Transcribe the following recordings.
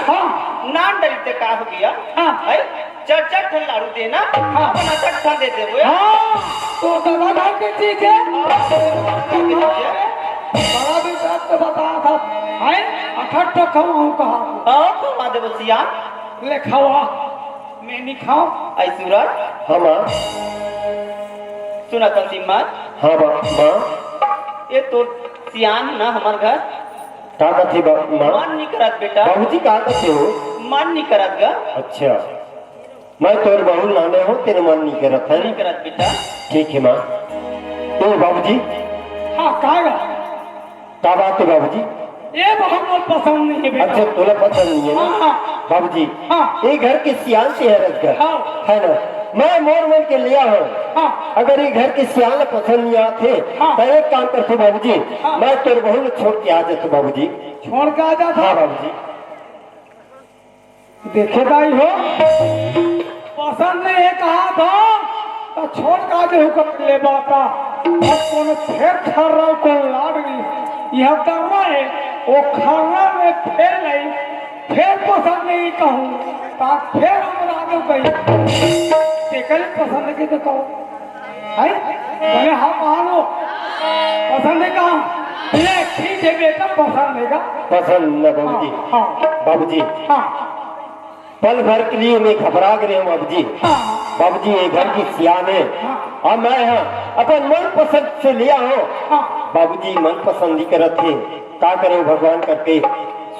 हाँ नान डलते का हो गया हाँ है चर्चा ठन लाड़ू देना हाँ अपना चट्टा दे दे वो हाँ तो दवा खा के ठीक है बड़ा भी बात तो बता था है 68 खाऊं कहा हाँ तो माधव सिया ले खावा मैं नहीं खाऊं आई सूरज हाँ माँ सुना तंसीमा हाँ माँ ये तो सियान ना हमार घर कहाँ थी माँ मन नहीं करत बेटा बाबूजी कहाँ थे हो मन नहीं करत गा अच्छा मैं तोर बहू लाने हो तेरे मन नहीं करत है नहीं करत बेटा ठीक है माँ तो बाबूजी हाँ खाएगा क्या बात है बाबूजी ये बहुत पसंद नहीं है बेटा अच्छा तुला पसंद नहीं है ना हाँ बाबूजी हाँ ये घर के सियान से है रखकर हाँ है ना मैं मोर मोर के लिया हूँ हाँ अगर ये घर के सियान पसंद नहीं आते हाँ। तो एक काम करते बाबूजी हाँ। मैं तेरे बहू ने छोड़ के आ जाते बाबूजी छोड़ के आ जाता हाँ बाबूजी देखे दाई हो पसंद नहीं है कहा था तो छोड़ का दे हुक्म ले बाता अब कौन फेर खर रहा को लाड गई यह कर रहा है वो खरना में फेर नहीं फेर पसंद नहीं कहूँ ता फेर हम आगे गई तेकल पसंद की तो कहो है मैंने हम मानो पसंद है कहा ले ठीक है बेटा पसंद है का पसंद न बाबूजी हाँ बाबूजी हाँ पल भर के लिए मैं घबरा गए हूँ बाबूजी हाँ बाबूजी ये घर की सियान है और मैं यहाँ अपन मन पसंद से लिया हूँ हाँ बाबूजी मन पसंद ही करत थे क्या करे भगवान करके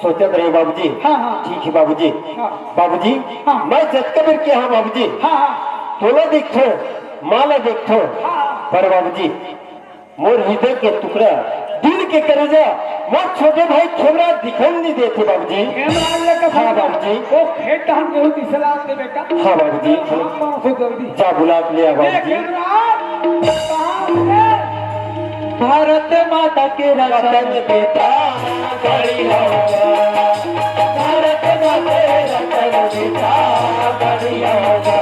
सोचत रहे बाबूजी हाँ हाँ ठीक है बाबूजी हाँ बाबूजी हाँ। मैं जतकबर के हाँ बाबूजी हाँ हाँ तोला देखो माला देखो पर बाबूजी मोर हृदय के टुकड़ा दिल के करेजा मोर छोटे भाई छोरा दिखाई नहीं देते बाबूजी कैमरा लेकर हाँ बाबूजी वो खेत हम गेहूं की सलाह दे बेटा हाँ बाबूजी से जल्दी जा बुला के लिया ये बाबूजी कैमरा कहाँ है भारत माता के रतन बेटा बड़ी होगा भारत माता के रतन बेटा बड़ी होगा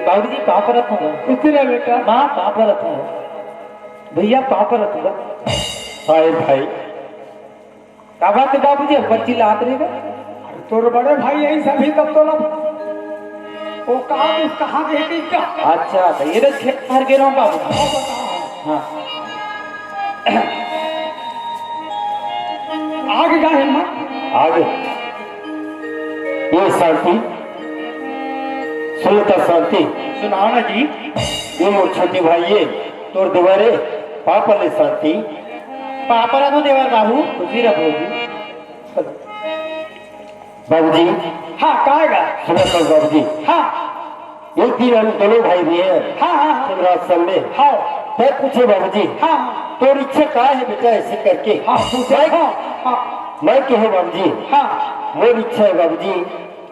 बाबूजी पापरत होगा कितने बेटा माँ पापरत है भैया पापरत होगा साहिब भाई क्या बात है बाबूजी बच्ची लात रहेगा तोर बड़े भाई यही सभी तब तो वो कहाँ गए क्या अच्छा तो ये तो खेत भर गे रहा हूँ बाबू हाँ आगे का हिम्मत आगे ये शांति सुनता शांति सुनाओ ना जी ये मोर छोटे भाई ये तोर देवरे पापा ले शांति पापरा तो देवर बाबू खुशी रखो जी बाबूजी हाँ कहेगा सुनो तो बाबूजी हाँ एक दिन हम दोनों भाई भी हैं हाँ हाँ शिवराज सामने हाँ मैं पूछे बाबूजी हाँ तोर इच्छा क्या है बेटा ऐसे करके हाँ पूछे हाँ हाँ मैं कहे बाबूजी हाँ मोर इच्छा है बाबूजी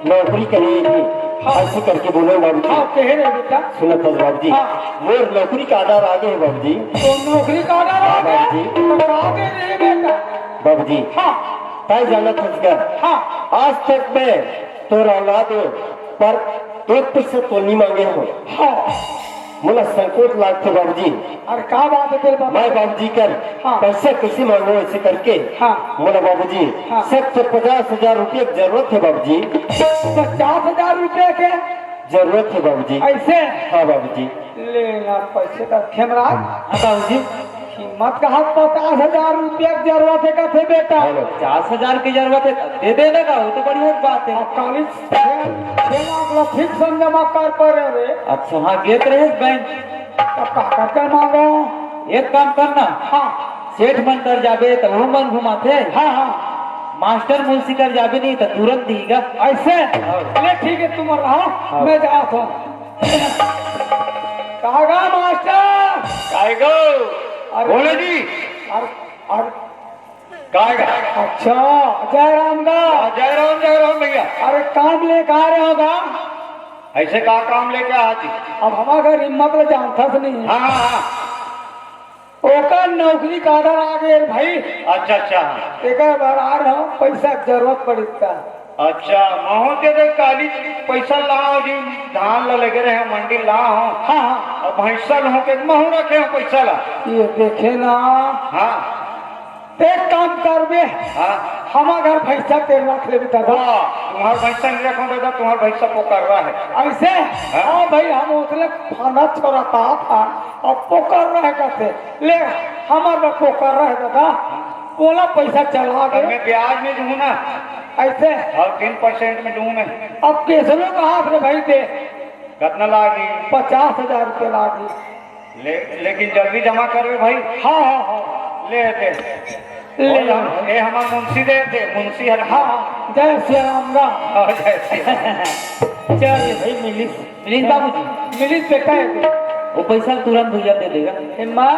नौकरी करने की ऐसे करके बोलो बाबूजी हाँ कह रहे बेटा सुनो तो बाबूजी हाँ। मोर नौकरी का आधार आगे है बाबूजी तो नौकरी का ऑर्डर आ गया तो आगे रहे बेटा बाबूजी हाँ ताई जाना फंसकर हाँ आज तक मैं तोरा औलाद हूँ पर एक पैसा तो नहीं मांगे हो हाँ मुला संकोच लागते बाबूजी अरे क्या बात है तेरे बाबा मैं बाबूजी कर हाँ। पैसा कैसे मांगो ऐसे करके हाँ मोला बाबूजी हाँ। सब 50,000 रुपये की जरूरत है बाबूजी 50,000 रुपए के जरूरत है बाबूजी ऐसे हाँ बाबूजी लेना पैसे का खेमराज हाँ बाबूजी कीमत का 50,000 रुपया की जरूरत है कहते बेटा हेलो 50,000 की जरूरत है दे देने का वो तो बढ़िया बात है और 6 लाख फिक्स जमा कर पड़े रे अच्छा हाँ गेत रहे बैंक तो का कर मांगो एक काम करना हाँ सेठ मन कर जाबे तो वो मन घुमाते हाँ हाँ मास्टर मुंशी कर जाबे नहीं तो तुरंत दीगा ऐसे ले ठीक है तुम रहो मैं जाता हूँ कहा मास्टर कायगो बोले जी अरे कायगा अच्छा जय राम का जय राम भैया अरे काम लेकर आ रहे होगा ऐसे का काम लेके आती अब हमारा घर हिम्मत में जानता से नहीं है हाँ हाँ ओका नौकरी का आधार आ गए भाई अच्छा अच्छा एक बार आ रहा हूँ पैसा की जरूरत पड़ता अच्छा महू दे दे काली पैसा लाओ जी धान ला लगे रहे मंडी लाओ हाँ हाँ और भैंसा हो के महू रखे हो पैसा ला ये देखे ना हाँ एक काम करबे हाँ हमारा घर भैंसा तेल रख ले दादा तुम्हारा भैंसा नहीं रखो दादा तुम्हारा भैंसा पोकर रहा है ऐसे हाँ भाई हम उतने खाना छोड़ता था और पोकर रहे करते ले हमारा पोकर रहे दादा बोला पैसा चला और गए मैं ब्याज में दूँ ना ऐसे और 3% में दूँ मैं अब किसने कहा रे भाई दे कितना लागी 50,000 रुपये लागी लेकिन जल्दी जमा करवे भाई हाँ हाँ हाँ ले दे ले ये हमारा मुंशी दे थे मुंशी हर हाँ हाँ जय श्री राम राम और जैसे चल भाई मिलिस बाबूजी मिलिस पे कहे वो पैसा तुरंत भैया दे देगा हिम्मा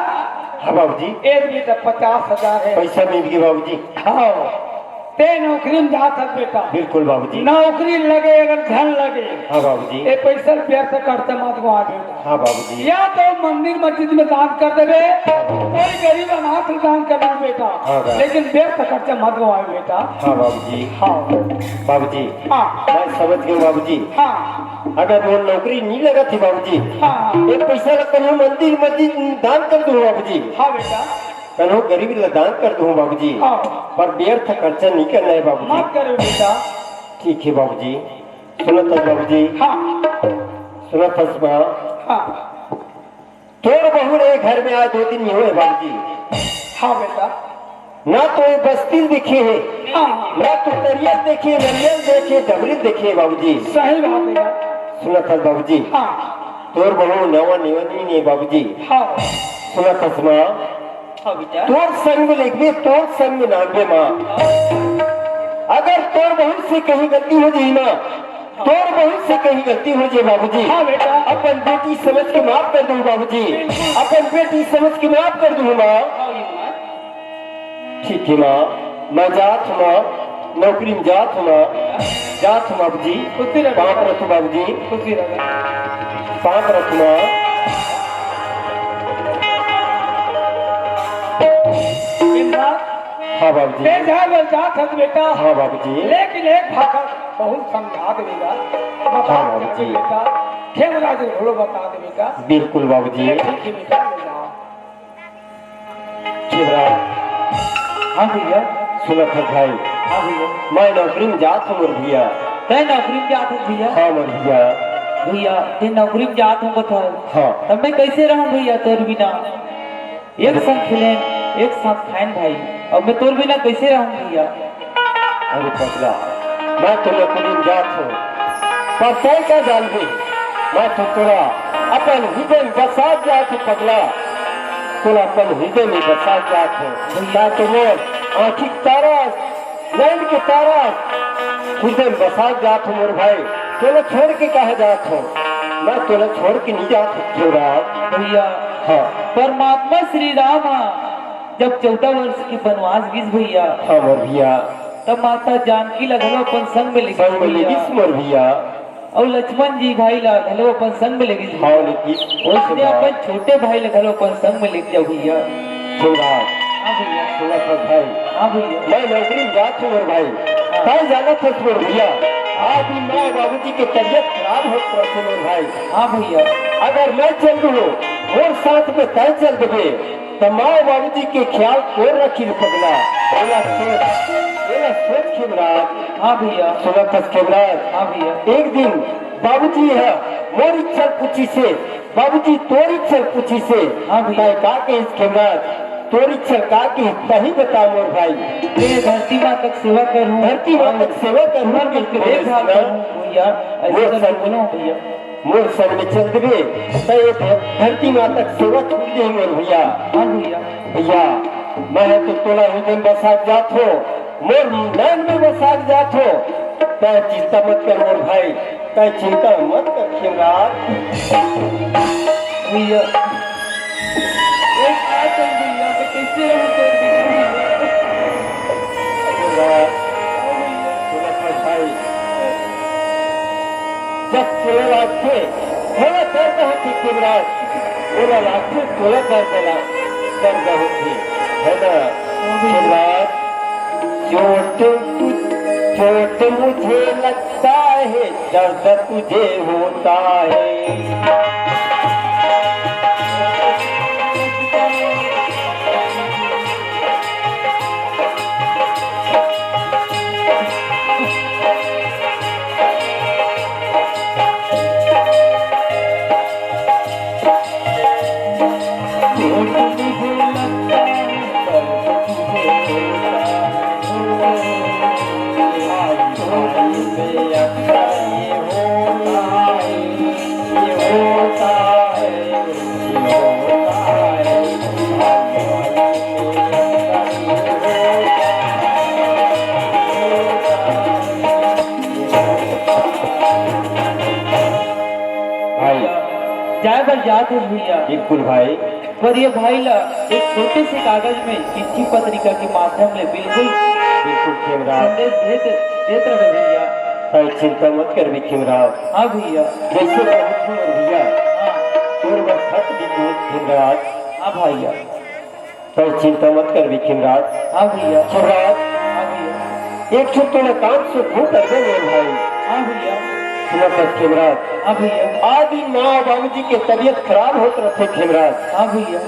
हाँ बाबूजी एक भी तो 50,000 है पैसा मिल गया बाबूजी हाँ ते नौकरी में जा सक बेटा बिल्कुल बाबूजी नौकरी लगे अगर धन लगे हाँ बाबूजी ये पैसा व्यर्थ करते मत को आ बेटा हाँ बाबूजी या तो मंदिर मस्जिद में दान कर देवे कोई गरीब अनाथ में दान कर देवे बेटा हाँ, हाँ। लेकिन व्यर्थ खर्चा मत को आए बेटा हाँ बाबूजी हाँ बाबूजी हाँ मैं समझ गया बाबूजी हाँ अगर वो नौकरी नहीं लगा थी बाबूजी हाँ एक पैसा लग कर मंदिर मस्जिद दान कर दूँ बाबूजी हाँ बेटा कल गरीबी ला दान कर दूँ बाबूजी हाँ पर व्यर्थ खर्चा नहीं करना है बाबूजी मत करो बेटा ठीक है बाबूजी सुनो तो बाबूजी हाँ सुनो तस्मा हाँ तोर बहू रे घर में आज 2 दिन नहीं हुए बाबूजी हाँ बेटा ना तो ये बस्ती दिखे है हाँ ना तो तरियत देखे नरियल देखे डबरी देखे बाबूजी सही बात है सुना था बाबूजी हाँ तोर बहू नवा निवनी नहीं बाबूजी हाँ सुना तस्मा हाँ बेटा तोर संग में लिखबे तोर संग में नामबे माँ अगर तोर बहू से कहीं गलती हो जाए ना तोर बहू से कहीं गलती हो जाए बाबूजी हाँ बेटा अपन बेटी समझ के माफ कर दूँ बाबूजी अपन बेटी समझ के माफ कर दूँ माँ ठीक है माँ मैं जात हूँ माँ नौकरी में जात हूँ माँ जात हूँ बाबूजी खुशी रहो पाँच रखो बाबूजी खुशी रहो पाँच रखो माँ इमरान हाँ बाबूजी ले जाए बोल जात है बेटा हाँ बाबूजी लेकिन एक भाषा बहुत समझा देगा बता हाँ, दे बाबूजी। बेटा खेमरा जी घोड़ो बता दे बेटा बिल्कुल बाबूजी ठीक है बेटा ले जाओ शिवराज हाँ भैया सुना था भाई हाँ भैया मैं नौकरी में जात हूँ मोर भैया तय नौकरी में जात हूँ भैया हाँ मोर भैया भैया ते नौकरी में जात हूँ बता हाँ तब मैं कैसे रहूँ भैया तोर बिना एक साथ खेले एक साथ खाएं भाई अब मैं तोर बिना कैसे रहूँ भैया अरे पगला मैं तो नौकरी में जात हूँ पर तय का जान भी मैं तो तोरा अपन हृदय में बसा जात हूँ पगला तोरा अपन हृदय में बसा जात हूँ ताकि मोर आँखी तारस लैंड के तारस हृदय में बसा जात हूँ मोर भाई तोला छोड़ के कहा जात हूँ मैं तोला छोड़ के नहीं जात हूँ शिवराज भैया हाँ परमात्मा श्री राम जब 14 वर्ष की वनवास गीस भैया हाँ मोर भैया तब माता जानकी लगलो अपन संग में संग में लिखी लेगिस मोर भैया और लक्ष्मण जी भाई लगलो अपन संग में लिखी हाँ लेगिस उसने अपन छोटे भाई लगलो अपन संग में लिख जाओ भैया शिवराज हाँ भैया सुना था भाई हाँ भैया मैं नौकरी में जात हूँ मोर भाई कहीं जाना था मोर भैया आज भी माँ बाबूजी की तबीयत खराब हो रही मोर भाई हाँ भैया अगर मैं चल दूँ और साथ में तय चल देवे तो माँ बाबूजी के ख्याल कौन रखी पगला सोच खिमराज हाँ भैया सुना था खिमराज हाँ भैया एक दिन बाबूजी है मोर इच्छा पूछी से बाबूजी तोर इच्छा पूछी से हाँ भैया। मैं का के इस खिमराज तोर इच्छा का के नहीं बता मोर भाई मैं धरती माँ तक सेवा करूँ धरती माँ तक सेवा करूँ देखभाल करूँ भैया ऐसे करके बोलो भैया मोर संग में चल देवे तो ये धरती माँ तक सेवा छूट जाए मोर भैया हाँ भैया भैया मैं तो तोला हृदय में बसाक जात हो मोर नैन में बसाक जात हो तय चिंता मत कर मोर भाई तय चिंता मत कर खिमराज भैया एक आयतन भैया मैं कैसे रहूँ तेरे बिना खिमराज, तोला था भाई जब तोला लागते थोड़ा दर्द होती खिमराज तोला लागते तोला दर्द होती है ना खिमराज चोट चोट मुझे लगता है, दर्द तुझे होता है। जाए बल जात है भैया, बिल्कुल भाई। पर ये भाई ला एक छोटे से कागज में चिट्ठी पत्रिका के माध्यम से बिल्कुल बिल्कुल खेमराज, संदेश देते रहे भैया। भाई चिंता मत कर भी खेमराज। हाँ भैया। जैसे बहुत हूँ और भैया हाँ और बस खत भी दूर खेमराज। हाँ भैया। भाई चिंता मत कर भी खेमराज। हाँ भैया। खेमराज हाँ भैया। एक छोटे ने काम से भू कर दे मेरे भाई। हाँ भैया। सुना कर खेमराज, हाँ भैया। आदि माँ बाबू जी की तबीयत खराब होते रहते खेमराज। हाँ भैया।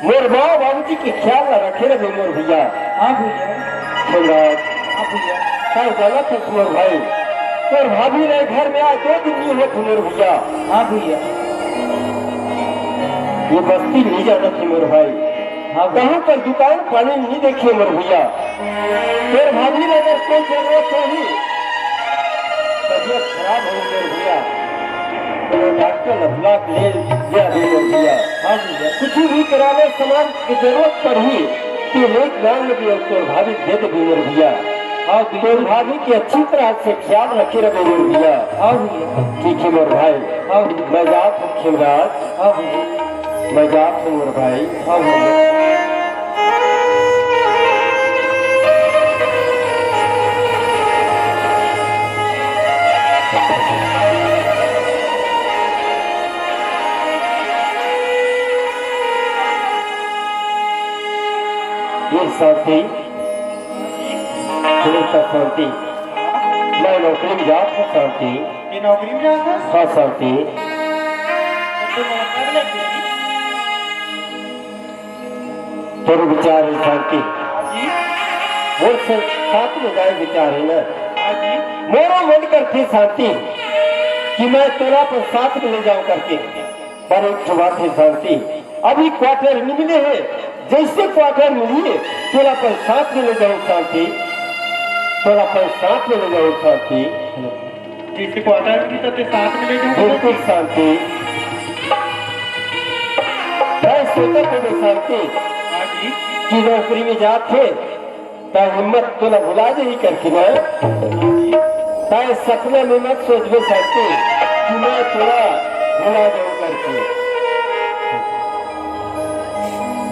मोर माँ बाबू जी की ख्याल न रखे रहे मोर भैया। हाँ भैया। खेमराज हाँ भैया। कल गलत है मोर भाई, और भाभी ने घर में आज 2 दिन नहीं होते मोर भैया। हाँ भैया। ये बस्ती नहीं जाना थी मोर भाई। हाँ भैया। कहाँ पर दुकान पानी नहीं देखी मोर भैया। फिर भाभी ने अगर कोई जरूरत होगी, तबीयत खराब हो मोर भैया, तो डॉक्टर लफला ले दिया दे मोर भैया। हाँ भैया। कुछ भी कराने सामान की जरूरत पड़ी तो लेट गांव में भी तो भाभी दे दे मोर भैया। हाँ तो बिल्कुल। भाभी की अच्छी तरह से ख्याल रखे रहे मोर भैया। हाँ भैया। ठीक है मोर भाई। हाँ मैं जात हूँ खेमराज, हाँ भैया। मैं जात हूँ मोर भाई। हाँ भैया। ये शांति शांति, मैं नौकरी में जात हूँ शांति। ये नौकरी में जाता है? हाँ शांति, तो नौकर लग गई। तेरे विचार है शांति, जी वो साथ में जाए विचार है ना। हाँ जी। मेरा मन करती शांति कि मैं तेरा पर साथ में ले जाऊं करके, पर एक बात है शांति, अभी क्वार्टर नहीं मिले हैं। जैसे क्वार्टर मिली तेरा पर साथ में ले जाऊं शांति, तेरा पर साथ में ले जाऊं शांति। जैसे क्वार्टर की तो साथ में ले जाऊंगा। बिल्कुल शांति, मैं सोचा तो शांति हाँ जी। कि नौकरी में जाते तो हिम्मत तो न भुला दे करके ना, ताए सपने में मत सोच भी सकते कि मैं थोड़ा भुला जाऊं करके।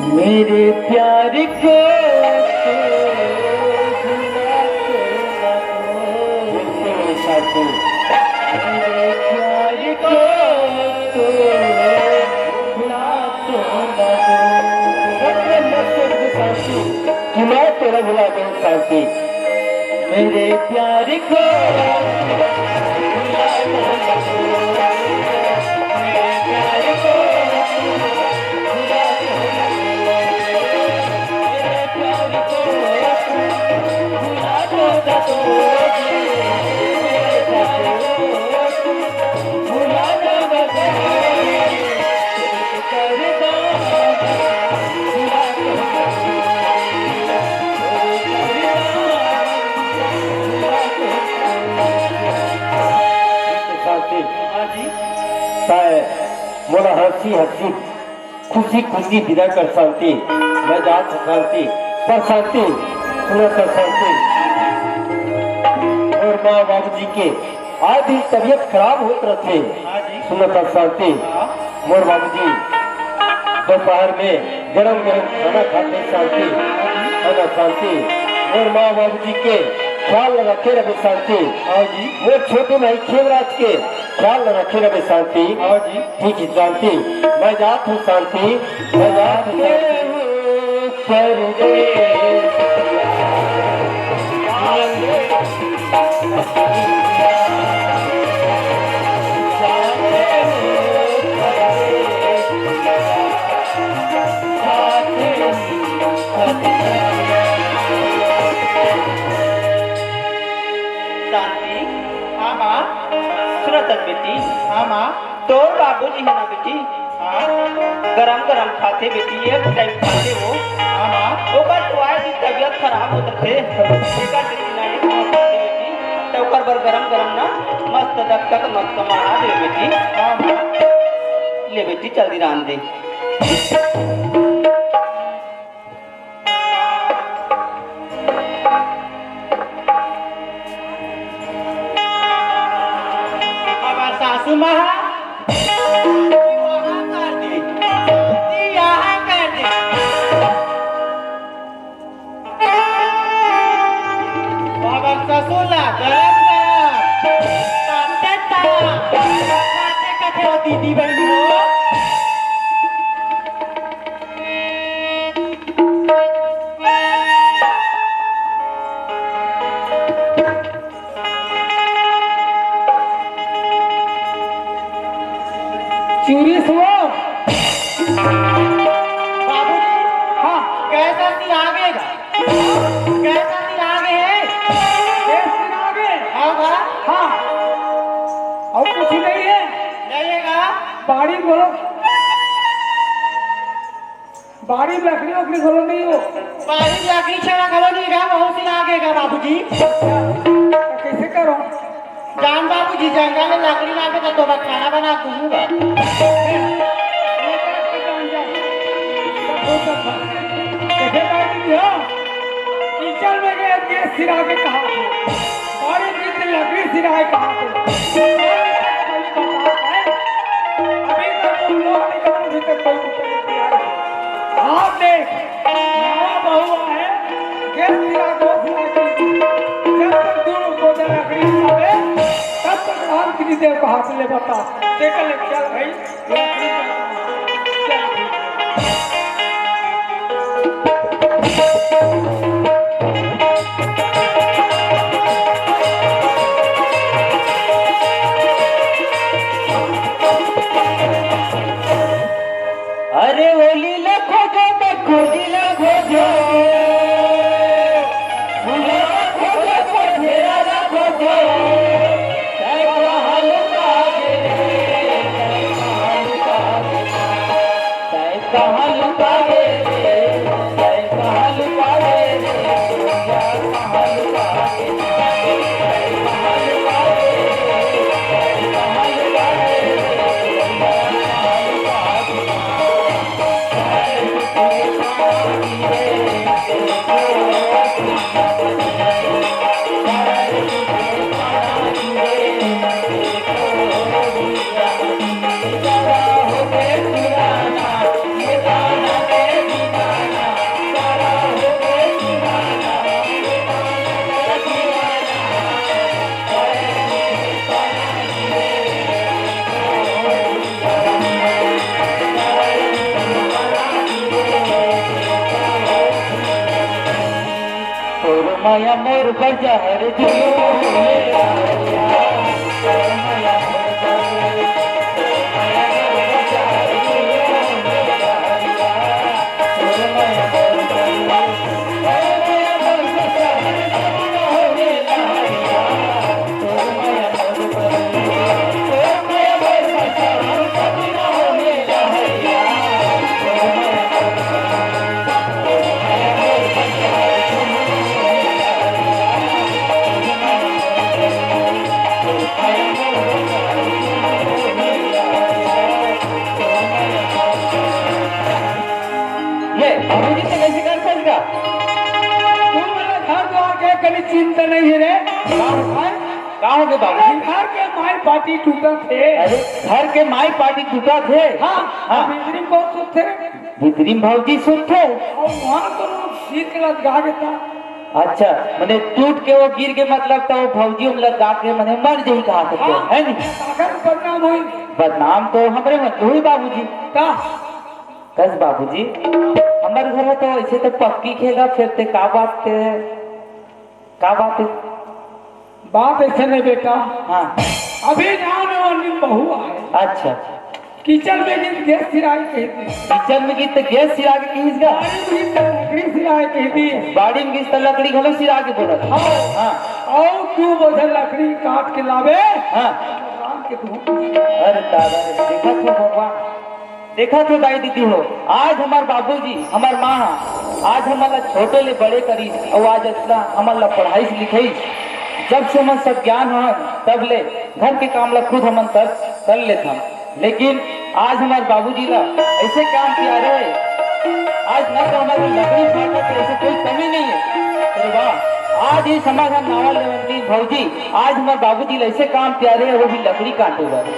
मेरे प्यार को तो भुला के ना दो। बिल्कुल साथी, मेरे प्यार को तो भुला के ना दो। सपने मत सोच भी साथी कि मैं तेरा भुला जाऊं शांति। मेरे प्यार को भुला के ना दो। मेरे प्यार को भुला के ना दो। मेरे प्यार को भुला के ना दो। मेरे प्यार को भुला के ना दो। कर दो भुला के ना दो। शांति हाँ जी। ताए मोला हंसी हंसी खुशी खुशी विदा कर शांति। मैं जात हूं शांति, पर शांति सुनो कर शांति, और माँ बाबू जी के आज भी तबीयत खराब होत रहते। हाँ जी। सुनो कर शांति, हाँ। मोर बाबू जी दोपहर में गरम गरम खाना खाते शांति, खाना शांति, और माँ बाबू जी के ख्याल रखे रहे शांति। हाँ जी। वो छोटे भाई खेमराज के ख्याल रखे रहे शांति। हाँ जी। ठीक है शांति, मैं जात हूँ शांति, मैं जात हूँ शांति। परदेश शांति। हाँ माँ। सुनत बेटी। हाँ माँ। तो बाबूजी है ना बेटी। हाँ। गरम गरम खाते बेटी, एक टाइम खाते हो। हाँ माँ। ओकर तो आए की तबीयत खराब होत थे। एकर दिन ना एक खाते बेटी। तो ओकर बर गरम गरम ना मस्त दक्कत मस्त कमा दे बेटी। हाँ माँ। ले बेटी जल्दी रान दे। सासू माँ बाबा ससुला गरम गरम दीदी बहनी हो। चूरी सुनो बाबूजी हाँ कैसा दिन आगेगा? कैसा दिन आगे है? देश दिन आगे हाँ बा हाँ और कुछ नहीं है जाइएगा। बाड़ी बोलो बाड़ी में लकड़ी वकड़ी बोलो नहीं हो बारी लकड़ी छड़ा खलो नहीं गा, बहुत दिन आगेगा बाबूजी। तो कैसे करो जान बाबूजी जंगल में लकड़ी लागे तो खाना बना दूंगा। देखे बाड़ी हो किचन में गए गैस सिरा के कहा बाड़ी में लकड़ी सिरा के कहा अभी तक तुम लोग निकल अभी तक कोई मुझे नहीं तैयार आप देख नया बहू है गैस सिरा दो सिरा की जब तक दूर को लकड़ी लावे तब तक राम की देव को हाथ ले बता देख ले चल भाई लकड़ी चल अरे होली लखो जो खोजी लखो जो माया मोर बजहर चिंता नहीं है रे कहा हो गए बाबू? घर के माई पार्टी टूटा थे। अरे घर के माई पार्टी टूटा थे? हाँ हाँ बिजली बहुत सुध थे भितरी भाजी सुध थे और वहाँ तो लोग शीत लगा देता। अच्छा मैंने टूट के वो गिर के मतलब तो भौजी हम लगा के मैंने मर जाही कहा सकते हाँ, है नहीं? अगर बदनाम हुई बदनाम तो हमारे मत हुई बाबूजी। का कस बाबूजी हमारे घर में तो ऐसे तो पक्की खेला फिरते का बात है बात ऐसे नहीं बेटा, हाँ अभी जाने वाली बहू आए अच्छा। किचन में गिर गैस सिराई कहती, किचन में गीत गैस सिरा के खींच गया, लकड़ी सिराई कहती। बाड़ी में गीत लकड़ी घलो सिरा के बोला था। हाँ और तू बोझ लकड़ी काट के लावे हाँ। राम के धूप। अरे दादा रे, देखा तो भगवान, देखा तो दाई दीदी हो, आज हमार बाबूजी हमार माँ आज हमारा छोटे ले बड़े करी और आज इतना हमारा पढ़ाई से लिखाई। जब से हम सब ज्ञान हो तब ले घर के काम ला खुद हम कर लेते हम, लेकिन आज हमारे बाबूजी ला ऐसे काम किया रहे, आज न तो हमारी लकड़ी फाटा के ऐसे कोई कमी नहीं है। अरे वाह, आज ये समाधान नावल लेवंती भौजी, आज हमारे बाबूजी ला ऐसे काम किया रहे, वो भी लकड़ी काटे वाले।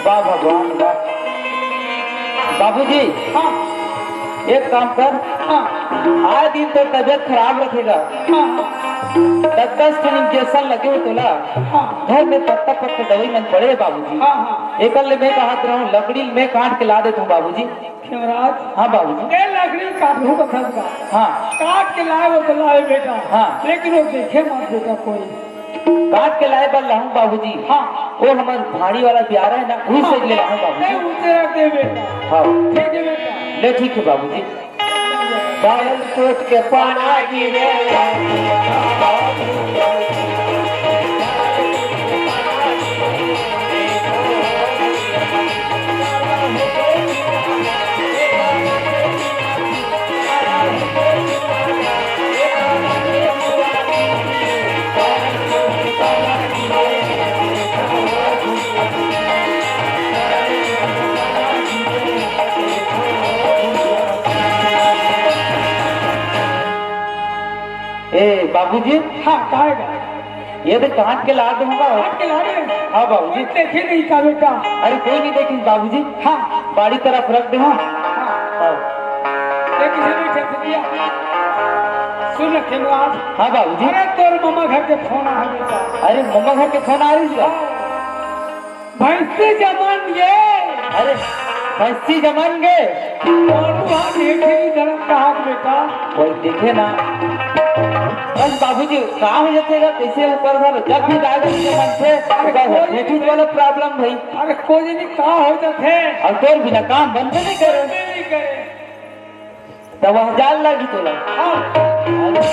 वाह भगवान वाह। बाबूजी हाँ एक काम कर, हाँ आज दिन तो तबियत खराब रखेगा, हाँ 10 दिन इंजेक्शन लगे हो तोला, हाँ घर में पत्ता पत्ता दवाई में पड़े बाबूजी। हाँ हाँ एक मैं कहा रहूँ लकड़ी में काट के ला देता हूँ बाबूजी। खेमराज, हाँ बाबूजी। ये लकड़ी काटू पसंद का, हाँ काट के लाए वो तो लाए बेटा, हाँ। लेकिन वो देखे मत बेटा कोई। काट के लाए बल लाऊं बाबूजी। हाँ वो हमारे भाड़ी वाला प्यारा है ना, वही से ले लाऊं नहीं बाबूजी। उसे रख दे बेटा, हाँ ठीक है बेटा। ले ठीक है बाबूजी। बाल टूट के पाना गिरे ए बाबूजी, हाँ खाएगा, ये तो काट के ला दूंगा। काट के ला दे। हाँ बाबूजी। कोई देखे नहीं का बेटा। अरे कोई नहीं देखी बाबूजी, हाँ बाड़ी तरफ रख दे। हाँ हाँ देख इसे बैठे से दिया। सुन खेमराज, हाँ बाबूजी। अरे तोर मम्मा घर के फोन आ बेटा। अरे मम्मा घर के फोन आ रही है। भैंसी जमान ये अरे भैंसी जमान गए, और वहाँ देखे धर्म का हाथ बेटा। कोई देखे ना। बस बाबूजी काम हो जातेगा कैसे ऊपर सर जब भी राजा जमान से नेटवर्क वाला प्रॉब्लम भाई। अरे कोई नहीं कहा हो जाते और तोर बिना काम बंद नहीं करे, नहीं करे। तब वह जाल लगी तोला। हाँ अरे,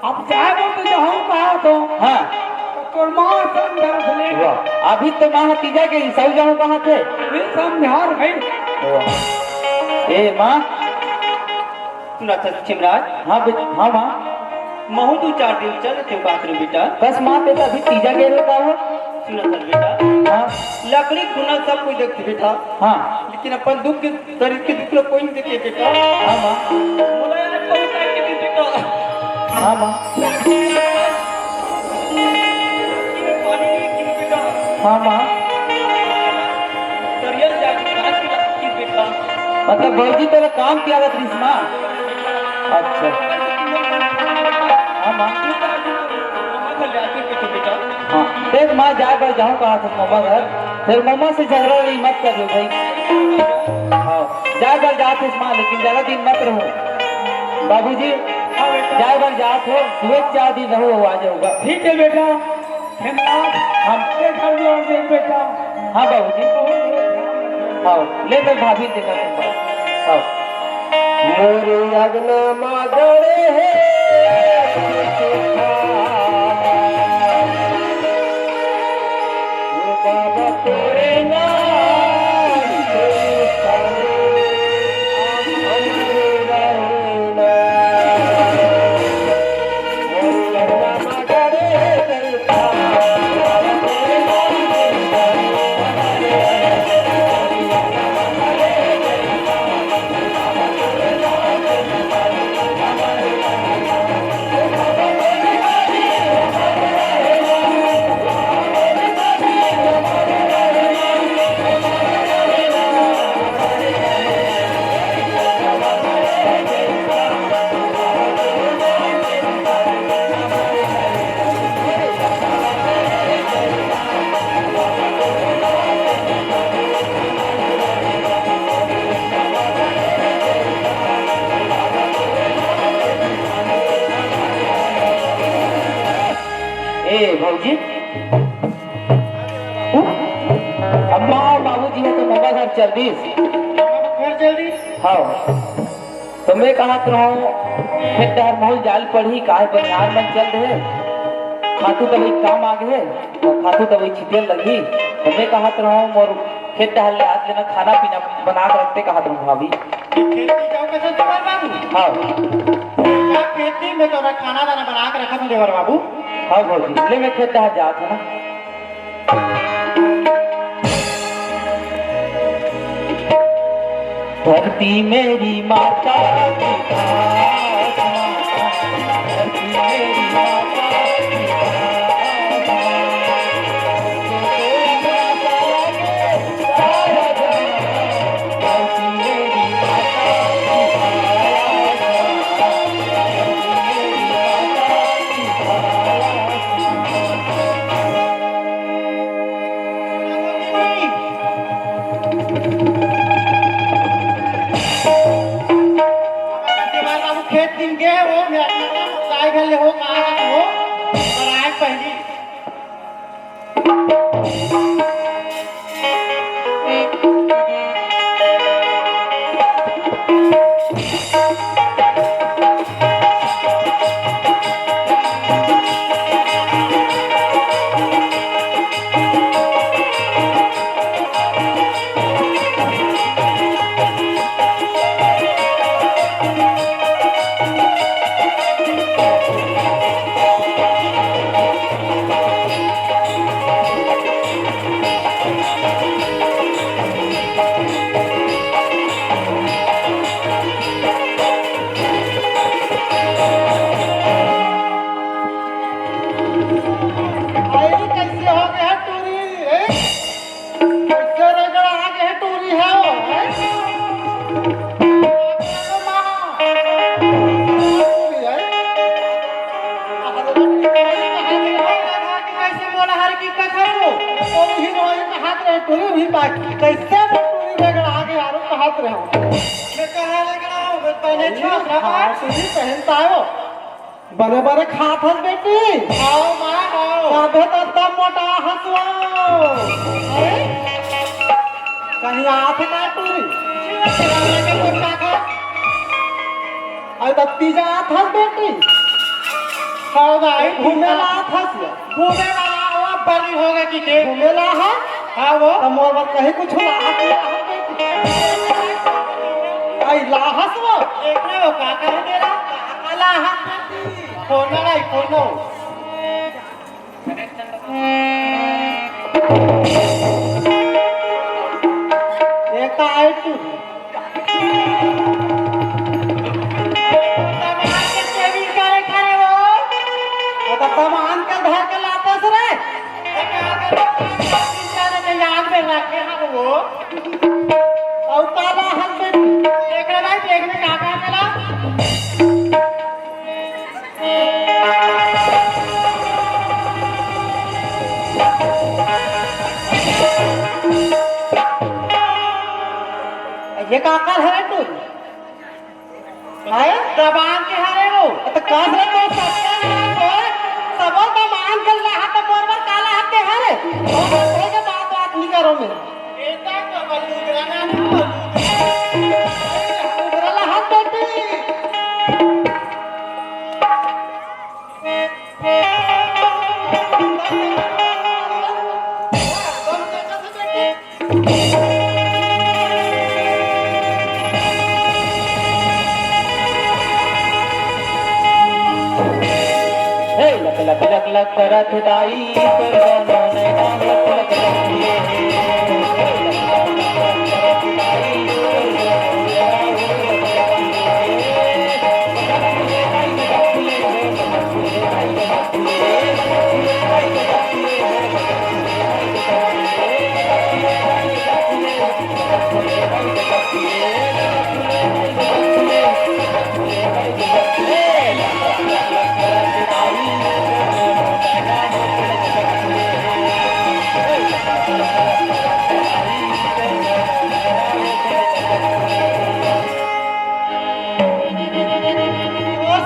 अब चाहे वो तो जाऊँ कहा तो हाँ तोर माँ समझा ले वाह। अभी तो माँ भतीजा के सब जाऊँ कहाँ थे। समझा भाई। ए माँ। सुना था चिमराज, हाँ हाँ माँ। महू 2-4 दिन चल थे बात रे बेटा। बस माँ पे तो अभी तीजा गए का हो। सुना था बेटा, हाँ लकड़ी खुना सब कोई देखते बेटा, हाँ लेकिन अपन दुख के तरीके दुख कोई नहीं देखे बेटा। हाँ माँ। बोला यार बहुत आके भी बेटा, हाँ माँ। ये पानी नहीं कि बेटा, हाँ माँ। दरिया जाके काट के रखी बेटा। मतलब भौजी तेरा काम किया था माँ। अच्छा हाँ माँ। मम्मा घर ले आके बेटा बेटा। हाँ देख माँ जा कर जाऊँ कहाँ था मम्मा घर, फिर मम्मा से झगड़ा नहीं मत कर लो भाई। हाँ जा कर जाते माँ, लेकिन ज्यादा दिन मत रहो। बाबूजी जा कर जाते हो, सुबह 4 दिन रहो आ जाऊंगा। ठीक है बेटा। खेमराज, हम घर जोड़ दे बेटा। हाँ बाबूजी। हाँ ले कर भाभी देखा तुम। हाँ मोरे अगना मागड़े है बाबा तोरे नाम से सारे मोरे अगना मागड़े है भौजी अम्मा और बाबूजी है तो मोबाइल घर चल दी फिर जल्दी हाँ तो मैं कहा रहो फिर डहर महल जाल पढ़ी काहे बनिहार मन चल रहे खातू तो वही काम आ गए और खातू तो वही छिटेल लगी तो मैं कहा रहो मोर खेत डहर ले हाथ लेना खाना पीना बना कर रखते कहा रहूँ भाभी खेती जाओ कैसे देवर बाबू हाँ क्या खेती में तो खाना दाना बना के रखा तू देवर बाबू हाँ भौजी ले मैं खेत डहर जात है ना धरती मेरी माता पिता धरती मेरी माता देवर बाबू खेत दिन के हो गाय घर ले हो कहाँ हो और आज पहली कैसे हाथ रहे हो मैं कहा लेकर आओ मैं पहले छोड़ रहा पहनता हो बड़े बड़े खात हस बेटी आओ माँ आओ काधे तो तब मोटा हंसवा कहीं हाथ ना टूरी अरे तो तीजा हाथ हस बेटी घूमेला हाथ हस घूमे वाला वो बड़ी होगा कि के घूमेला हाथ हाँ वो तो मोर बात कहीं कुछ ना हाथ आई लाहस वो देखने वो काका है तेरा काला हाथ खोलना नहीं खोलना एक आई तू तो सामान के धर के लाते से रे याद में रखे हम वो और काला हंस बेटी देखने भाई देखने काका मेरा ये काकर है तू है जबान के हरे वो तो कास रे तो सब तो मान कर रहा तो बरबर काला हाथ के है रे और के बात नहीं करो मैं बेटा तो बलूदराना नहीं काला हाथ बेटी लक लक लक लक करत दाई कर नोने नाम लक लक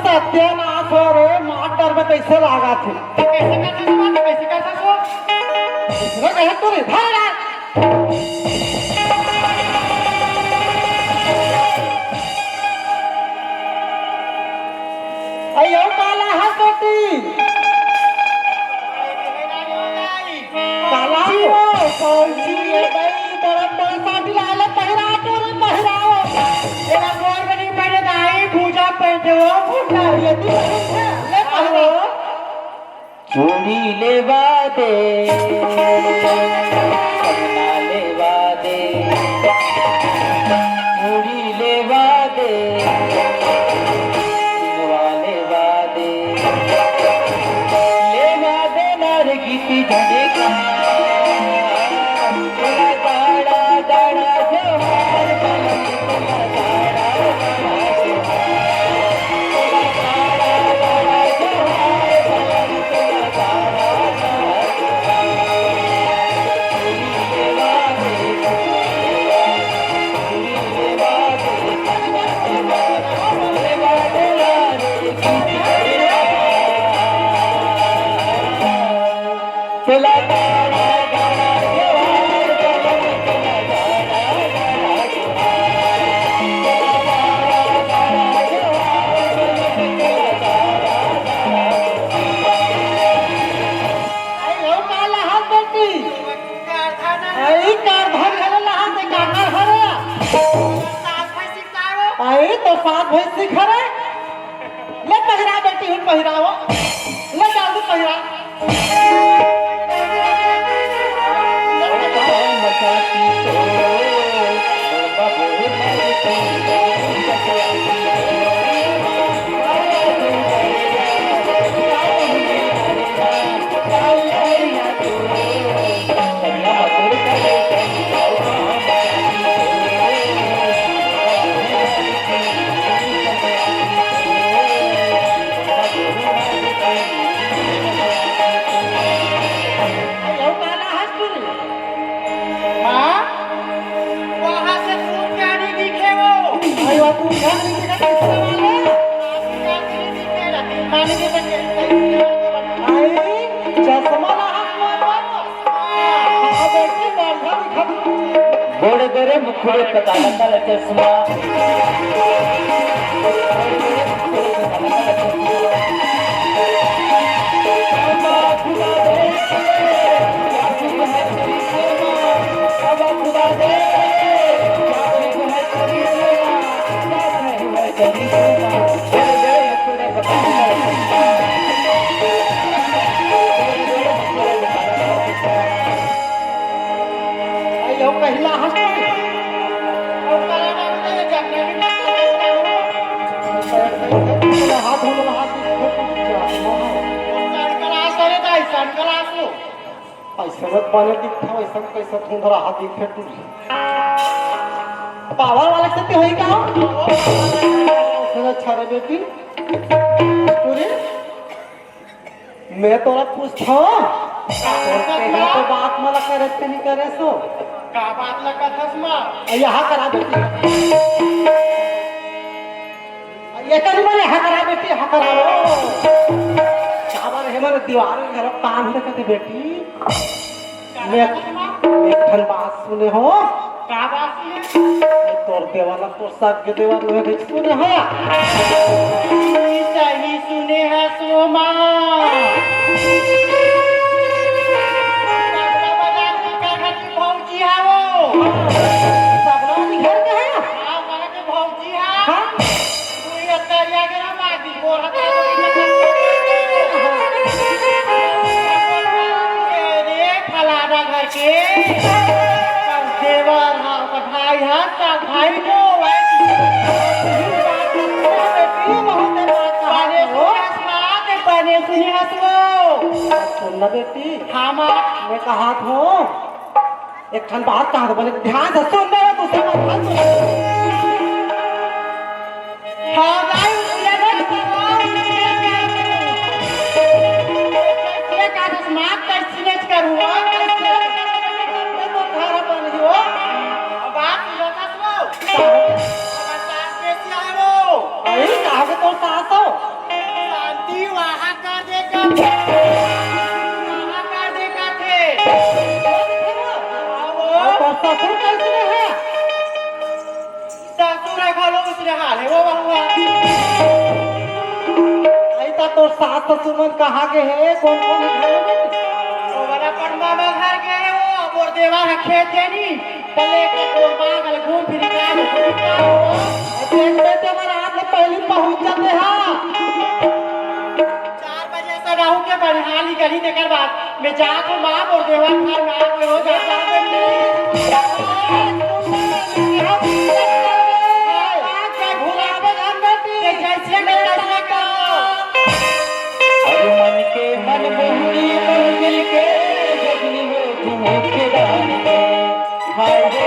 सत्यानाश हो रे मास्टर में कैसे लागा थे कैसे कहे तो रे भाई यार अयो काला है बेटी काला हो कौन सी ये भाई बड़ा पैसा दिलाले पहरा तो रे पहराओ एला गोर में नहीं पहने दाई पूजा पहने हो पूजा ये ले पहराओ चूड़ी लेवा दे कंगना लेवा दे चूड़ी लेवा दे सिंगवा लेवा दे लेवा दे नार गीती झड़का तेरा दाड़ा दाड़ा जोहार बलम तेरा दाड़ा दाड़ा जोहार तेरा दाड़ा दाड़ा जोहार बलम तेरा दाड़ा दाड़ा जोहार चूड़ी लेवा दे चूड़ी लेवा दे कंगना लेवा दे नार गीती झड़का तेरा दाड़ा दाड़ा जोहार बलम तेरा दाड़ा दाड़ा जोहार तेरा दाड़ा दाड़ा जोहार बलम तेरा दाड़ा दाड़ा अयो काला है बेटी आई कार भर हले लहा से काकर हरे आई तो साथ भई सिखरे ले पहरा बेटी हुन पहराओ ले जल्दी पहरा मचाती तो बाबू मचाती अयो काला है तू हां वहां से खूब प्यारी दिखे वो अयो तू ध्यान नहीं दिखा कैसे वाले माने के बच्चे आई चश्मा लगा हां बेटी बढ़िया दिखा बोड़े बेरे मुखड़े कताला का चश्मा अयो कहला हंस और काला नाम से जगने हाथ हो हाथ सनग्लास ऐसा मत बने दिखता ऐसा कैसा धुंधरा हाथ दिखे तू पावर वाले से होई का अच्छा रे बेटी तूने मैं तोरा पूछता तो बात मला करे नहीं करे सो का बात लगा थसमा यहाँ करा बेटी ये करी मैंने यहाँ करा बेटी यहाँ कराओ काबर है मैंने दीवार घर कान देखते बेटी मैं एक ठन बात सुने हो का बात सुने तोर देवाला तो सग देवा लोहे के सुने हो सही सुने है सोमा भौजी आओ सबरा निकल के है हां माने के भौजी हां तू ये तरिया के ना माटी बोर हटा रे फलाना घर के देवर हां का भाई हां का भाई को बने सुनी हंसो सुन बेटी हाँ माँ मैं कहा था एक ठन बात कहा था बोले ध्यान से सुन ले दूसरा बात सुन हाँ गाय ये का स्मार्ट का सिलेक्ट करूँगा तो घर बन जो बात लगा तो सास कैसी है वो अरे कहाँ के तो सास हो शांति वहाँ का देखा थे ससुर कैसे है? ससुर है खा लो उसने हाल है वो बहुआ ऐसा तो सास ससुर मन कहाँ के है? कौन कौन है घर में बेटी? वो वाला परमा में घर गए हैं वो और देवा है खेत जानी तले के गोल बागल घूम फिर का देख बेटे हमारा आज पहले पहुंच जाते हैं। 4 बजे से रहू के बनिहाली गली देकर बाद मैं जा तो मां और देवा घर में आके हो जाता अरे मन के मन बहुरी मिल के जगनी हो तुम के दान के हाय रे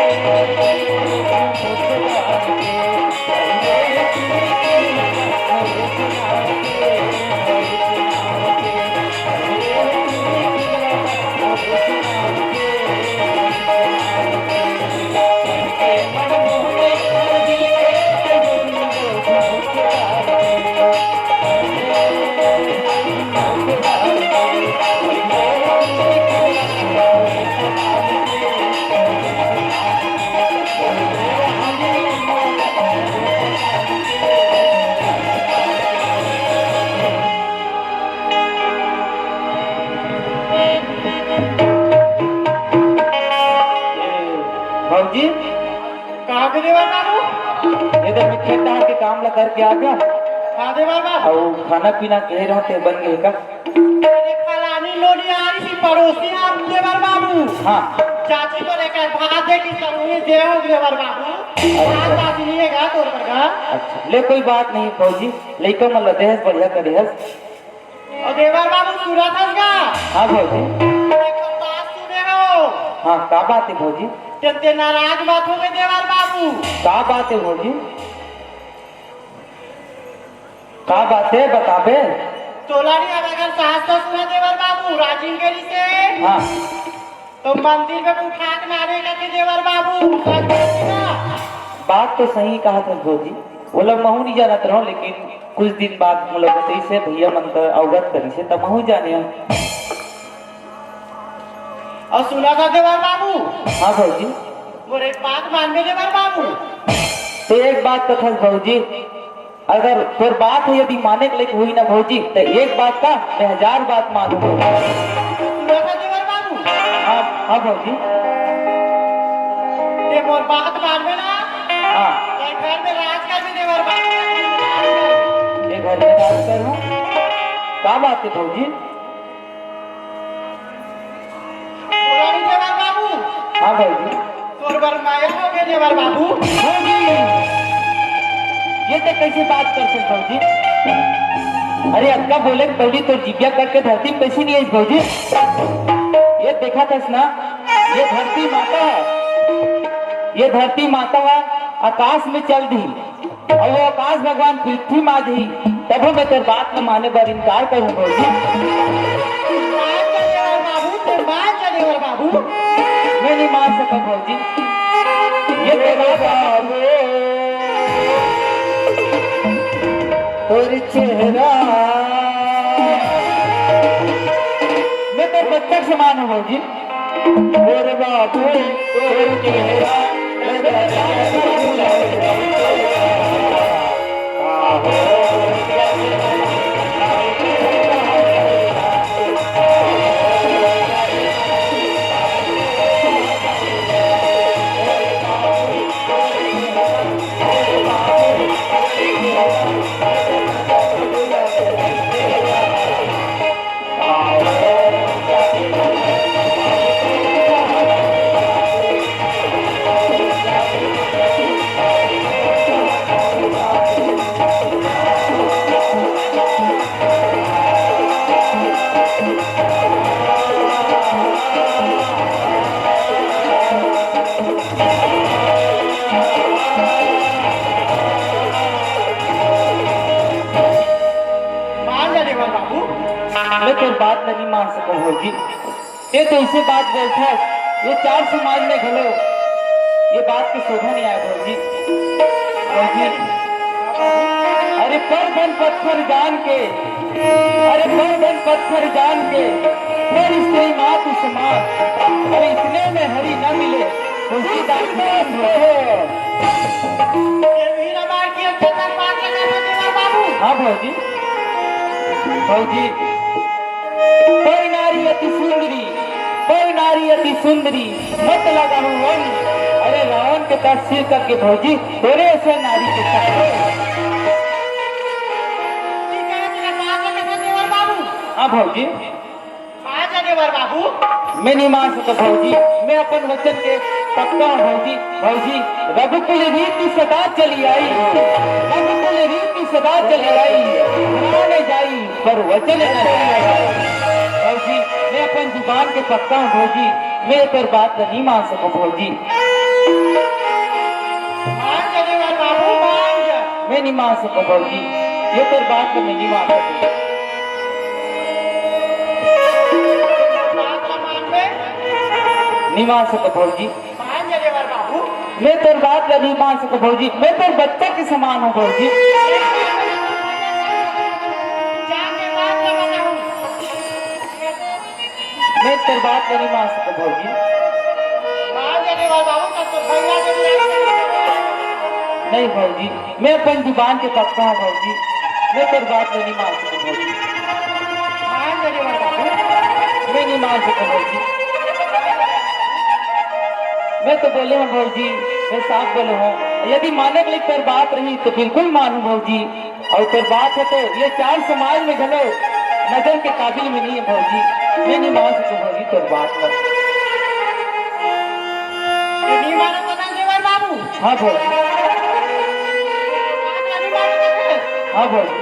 भाजी कहां के देवा बाबू इधर में खेत धान के काम ला करके आ गया हां देवा बाबू और खाना पीना कह रहते बन गए का मेरे खलानी लोनी आ रही थी पड़ोसी आप देवर बाबू हाँ चाची को लेकर भाग दे कि समुनी देव देवर बाबू आज चाची लिएगा तोड़ पर का अच्छा ले कोई बात नहीं फौजी लइका मन लते है बढ़िया करे है और देवर बाबू सूरत हसगा हाँ भौजी एक बात सुने हो हाँ का बात है भौजी जल्दी नाराज बात हो गई देवर बाबू का बात है भौजी का बात है बताबे तोलानी अगर सास ससुर है देवर बाबू राजीव गेली से हाँ तो मंदिर में उठा के मारेगा कि देवर बाबू सच बोलेगा बात तो सही कहा था भौजी वो लोग महू नहीं जानत रहो लेकिन कुछ दिन बाद हम लोग बताई से भैया मन का अवगत करी से तब महू जाने हम और सुना था देवर बाबू हाँ भौजी मोरे एक बात मान में देवर बाबू तो एक बात कथा भौजी अगर फिर बात है यदि माने के लिए हुई ना भौजी तो एक बात का मैं 1000 बात मानूंगा सुना था देवर बाबू हाँ हाँ भौजी ये मोर बात मान में ना हाँ ये घर में राज कर भी देवर बाबू ये घर में बात करूँ क्या बात है भौजी तोलानी देवर बाबू हाँ भौजी तोर बर माया हो गए देवर बाबू भौजी ये तो कैसे बात करते भौजी अरे अक्का बोले पहली तो जिबिया करके धरती में कैसी नहीं है भौजी ये देखा था ना ये धरती माता है ये धरती माता है आकाश में चल दी और वो आकाश भगवान पृथ्वी में आ दी तब मैं तेरे बात में माने पर इनकार करूं भौजी मान जा देवर बाबू ते मान जा देवर बाबू मैं नहीं मान सका भौजी ये देखा और चेहरा मैं तो बच्चा समान हूँ भौजी और बाबू और चेहरा मान जा देवर बाबू मैं तो बात नहीं मान सका भौजी ये तो इसे बात बोलता है ये 4 समाज में घलो ये बात की शोभा नहीं आया भौजी भौजी अरे पर बन पत्थर जान के अरे पर बन पत्थर जान के मेरी स्त्री माँ तू समान अरे इतने में हरी न मिले खुशी दास है। हाँ भौजी, भौजी कोई नारी अति सुंदरी, कोई नारी अति सुंदरी मत लगा हूँ रंग। अरे रावण के पास सिर करके भौजी तेरे ऐसे नारी के साथ। हाँ भौजी, बाबू मैं नहीं मान सकता भौजी, मैं अपन वचन के पक्का हूँ भौजी। भौजी रघुकुल रीति सदा चली आई, रघुकुल रीति सदा चली आई, न जाई पर वचन न जाई। भौजी मैं अपन जुबान के पक्का हूँ भौजी, मैं पर बात नहीं मान सकूं भौजी। मैं नहीं मान सकूं भौजी, ये पर बात मैं नहीं मान सकूं। नहीं मान सकता भौजी, मैं तेरी बात का नहीं मान सकता भौजी। मैं तेरे बच्चा के समान हूँ भौजी। मैं तेरी बात का नहीं मान सकता भौजी। नहीं भौजी, मैं अपन जुबान के पक्का हूँ भौजी, मैं तेरी बात का नहीं मान सकता भौजी। मैं नहीं मान सकता भौजी। मैं तो बोले हूँ भौजी, मैं साफ बोले हूँ, यदि माने के लिए तेरी बात रही तो बिल्कुल मानू भौजी। और तेरी बात है तो ये चार समाज में घलो नजर के काबिल में नहीं है भौजी। मैं नहीं मान सकता भौजी तेरी बात में। हाँ भौजी, हाँ भौजी,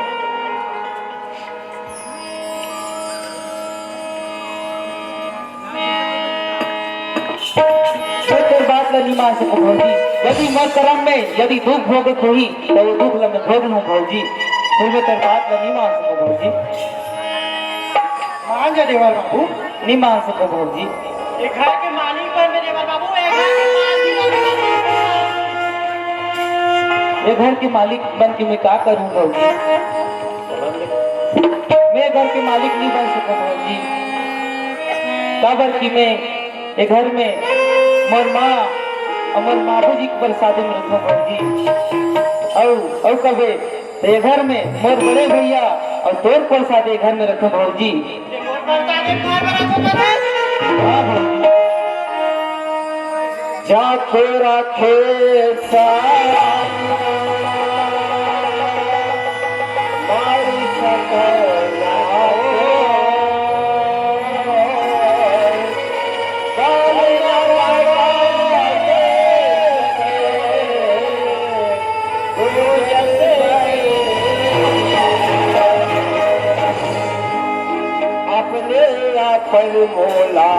बात नहीं मान सकूं भौजी। यदि मैं कर्म में यदि दुख भोगे कोई तो वो दुख मैं भोग लूं भौजी, फिर मैं तेरी बात नहीं मान सकूं भौजी। मान जा देवर बाबू, नहीं मान सकूं भौजी। एक घर के मालिक पर में देवर बाबू, एक घर के मालिक, ये घर के मालिक बन के मैं क्या करूं भौजी? मैं घर के मालिक नहीं बन सकूं भौजी। काबर की मैं ये घर में मोर माँ और मोर बाबूजी के प्रसादे में रखो भौजी। और कबे तो ये घर में मोर बड़े भैया और तोर प्रसादे घर में रखो भौजी। हाँ भौजी, जाको राखे मारी सकला अपने अपन मोला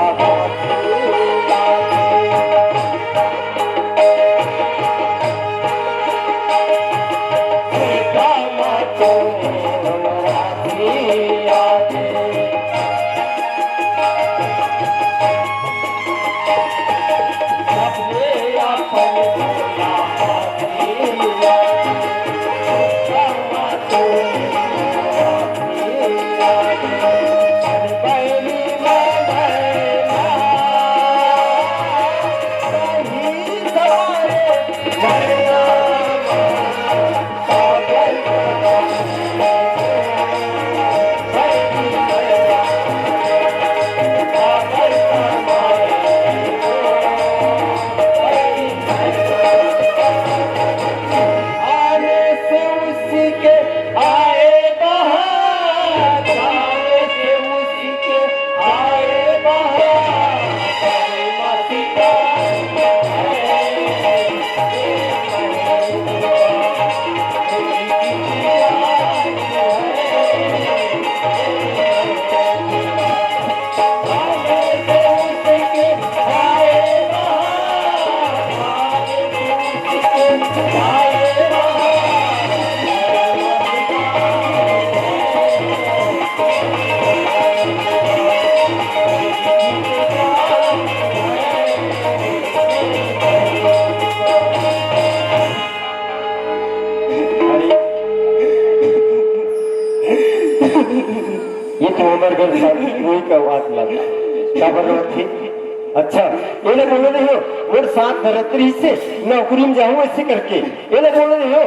अच्छा ये ना बोल रहे हो मोर साथ धरतरी से नौकरी में जाऊँ ऐसे करके, ये ना बोल रहे हो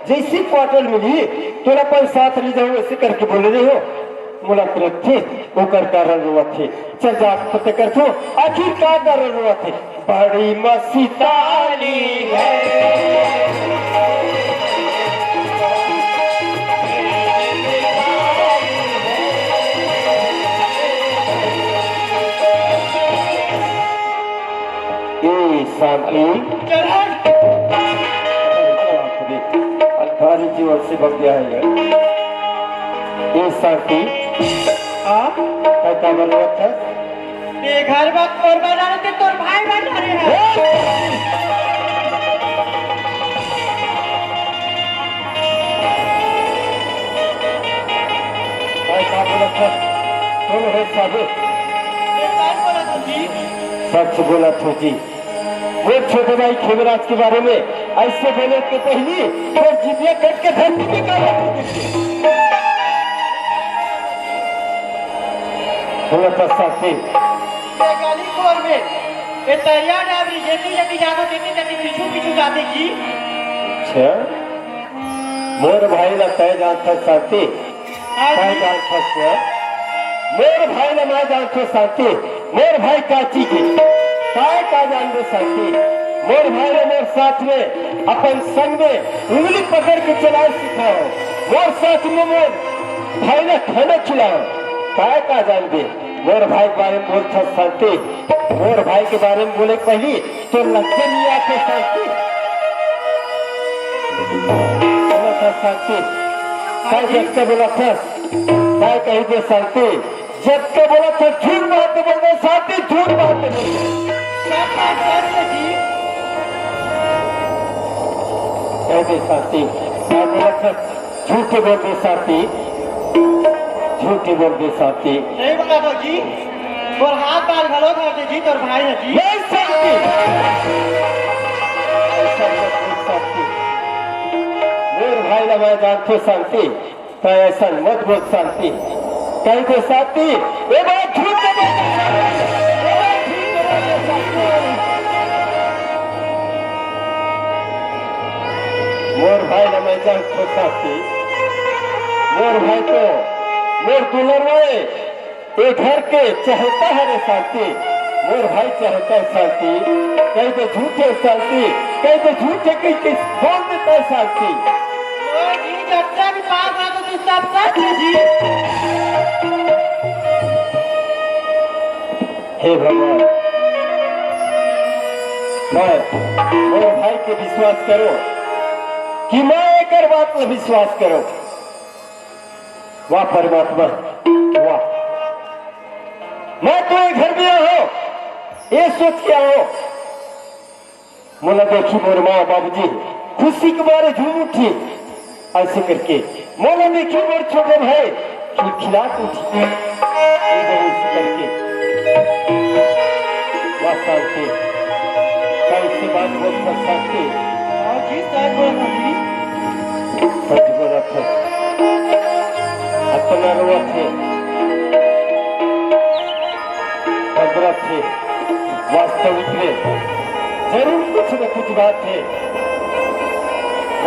जैसी क्वार्टर मिली तोरा पर साथ ले जाऊँ ऐसे करके बोल रहे हो। मुलाकात थे वो कर कारण हुआ थे, चल जा पता कर तो आखिर का कारण हुआ थे। बड़ी मसीताली है ये शांति अल्फारी जीवन से बच गया है ये शांति क्या बलवत है ये घर बात तोर बना रहे तोर भाई बना रहे हैं। क्या बोलत है तुम है साधु? सच बोला था जी। वो छोटे भाई खेमराज के बारे में ऐसे बोले के पहले और जितिया कट के धरती में क्या बोला था साथी गाली खोर में ये तैयार है अभी जैसे जैसे जानो जैसे जैसे पीछू पीछू जाते जी। अच्छा मोर भाई लगता है जानता साथी क्या जानता है मोर भाई ने मैं जानता साथी मोर भाई का चीज काय का जान दे साथी मोर भाई ने मेरे साथ में अपन संग में उंगली पकड़ के चलाए सिखाओ मोर साथ में मोर भाई ने खाना खिलाओ काय का जान दे मोर भाई के बारे में बोलता शांति मोर भाई के बारे में बोले पहली तो लगते नहीं आते शांति बोला था शांति काय जब से बोला था काय कही दे शांति जब के बोला था झूठ बात बोल रहे शांति झूठ बात बोल रहे कहते शांति क्या बोला था झूठे बोल दे शांति झूठे बोल दे शांति नहीं बोला तो जी और हाथ बाल घलो करते जी तोर भाई है जी। नहीं शांति ऐसा मत बोल शांति मेरे भाई ना मैं जानते शांति तो ऐसा मत बोल शांति कहीं को शांति ये बात झूठ के बोल मोर भाई ना मैं जानते शांति मोर भाई तो मोर दुलर में एक घर के चाहता है रे शांति मोर भाई चाहता है शांति कहीं तो झूठे शांति कहीं तो झूठे कहीं किस बोल देता है शांति जी जब तक पास आ तो सब सच है जी। हे भगवान मैं मोर भाई के विश्वास करो कि मैं एक बात में विश्वास करो वाह परमात्मा वाह मैं तो एक घर में हो ये सोच के आओ मोला देखी मोर माँ बाबूजी खुशी के मारे झूम उठी ऐसे करके मोला देखी मोर छोटे भाई खिलखिलाट उठी करके वाह शांति कैसे बात बोल शांति जी सच बोला जी। सच बोला था अपना रुआ थे पंद्रह थे वास्तविक में जरूर कुछ न कुछ बात है।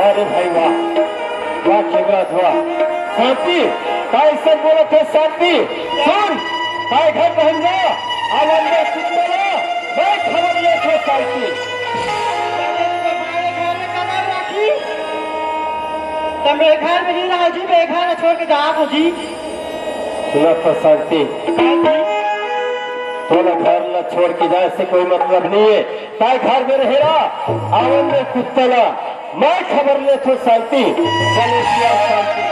अरे भाई वाह वाह खेमराज वाह शांति काय सब बोला था शांति सुन काय घर पहन जा आनंद में कुछ बोला मैं खबर ले था शांति तब मेरे घर में नहीं रहा जी मेरे घर में छोड़ के जा हो जी। सुना था शांति थोड़ा घर न छोड़ के जाए से कोई मतलब नहीं है काय घर में रहेगा आवन में कुत्तला मैं खबर ले तो शांति चले शांति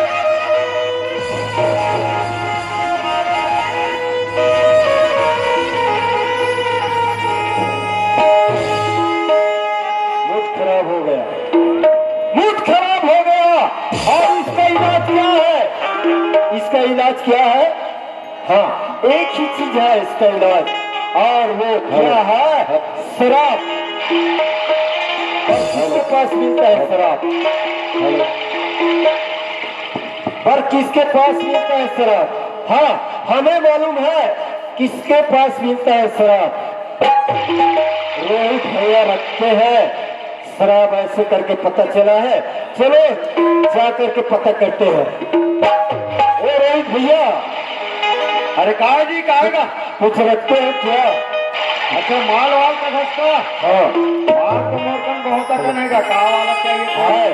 मूड खराब हो गया मूड खराब हो गया और इसका इलाज क्या है इसका इलाज क्या है हाँ एक ही चीज है इसका इलाज और वो क्या है शराब किसके पास मिलता है शराब पर किसके पास मिलता है शराब हाँ हमें मालूम है किसके पास मिलता है शराब रोहित भैया रखते हैं शराब ऐसे करके पता चला है। चलो जा करके पता करते हैं। ओ रोहित भैया, अरे कहा जी कहा कुछ रखते हैं क्या? अच्छा माल वाल का सस्ता हाँ माल तो मोरकन बहुत अच्छा नहीं का कहा वाला चाहिए है,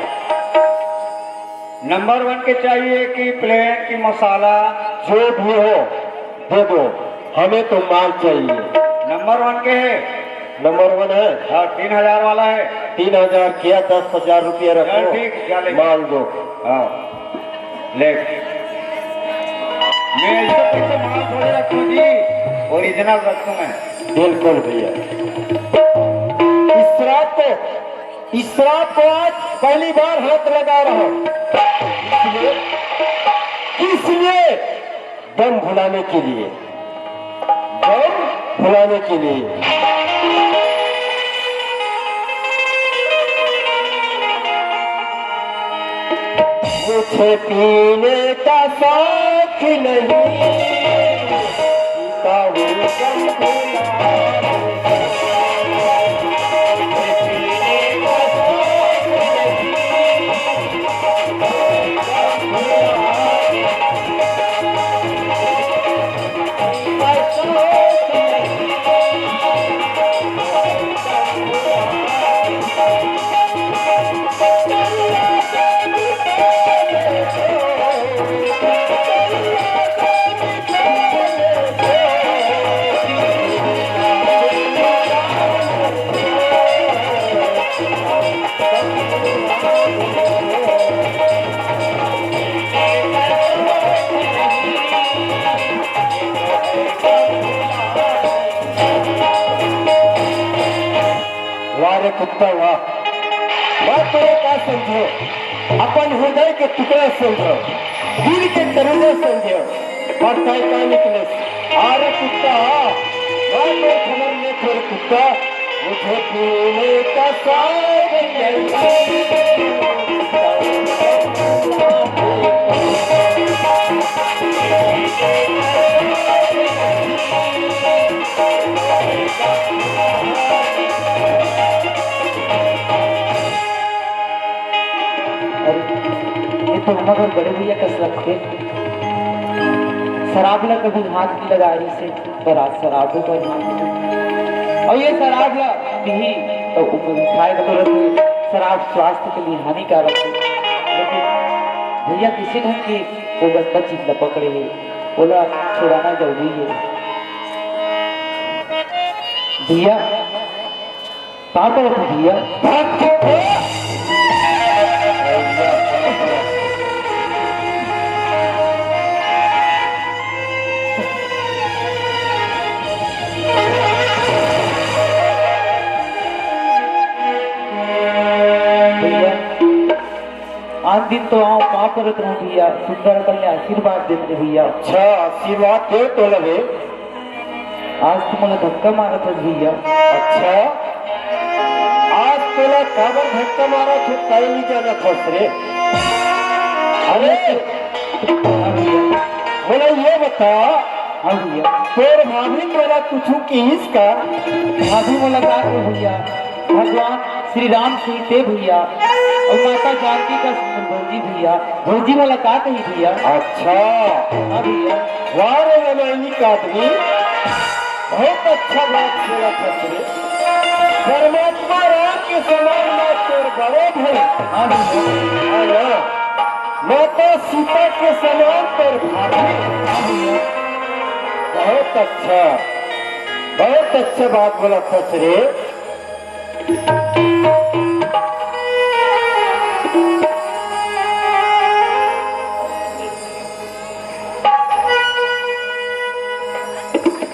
नंबर 1 के चाहिए कि प्लेन की मसाला जो भी हो दे दो, हमें तो माल चाहिए। नंबर 1 के है नंबर 1 है। हाँ 3000 वाला है 3000 किया, 10,000 रुपया चल रखो, ठीक क्या ले माल दो। हाँ ले मैं ऐसे कैसे माल थोड़ी रखूँ जी ओरिजिनल रखूँ मैं बिल्कुल भैया। इस रात को आज पहली बार हाथ लगा रहा हूं। इसलिए दम भुलाने के लिए, दम भुलाने के लिए। मुझे पीने का शौक नहीं, पीता हूँ दम भुलाने। वारे कुत्ता वाह, बात तो क्या समझो, अपन हृदय के टुकड़ा समझो, दिल के करुणा समझो, और क्या निकले। अरे कुत्ता बात तो खबर में फिर कुत्ता, मुझे पीने का शौक ये तो मगर बड़े भैया कस रखे शराब ला कभी हाथ नहीं लगा रही से, पर आज शराब पर हाथ लगा। और ये शराब ला भी तो खाए तो रखे, शराब स्वास्थ्य के लिए हानिकारक है, लेकिन भैया किसी ढंग के वो गंदा चीज न पकड़े है, बोला छुड़ाना जरूरी है। भैया कहाँ पर रखो भैया? आज दिन तो आओ पाप करत रहूं भैया, सुंदर कल आशीर्वाद देते भैया। अच्छा आशीर्वाद दे तो लगे। आज तो मला धक्का मारत है भैया। अच्छा आज तोला काबर धक्का मारा तो कहीं नहीं जाना फंस रे। अरे हाँ भैया। बोला ये बता, हाँ भैया। तोर भाभी तोरा कुछ किस का? भाभी मुलाकात हो भैया, भगवान श्री राम सीते भैया और माता जानकी का भौजी भैया, भौजी मुलाकात है भैया। अच्छा हाँ भैया। वारे रमायनिक आदमी, बहुत अच्छा बात बोला फसरे। परमात्मा राम के समान मैं तोर बड़े भाई। हाँ भैया। हाँ ना, माता सीता के समान तोर भाभी। हाँ भैया। बहुत अच्छा बात बोला फसरे।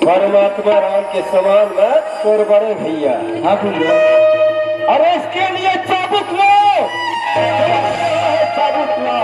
परमात्मा राम के समान मैं तोर बड़े भैया। हाँ भैया। अरे इसके लिए चाबुक लो, चाबुक लो।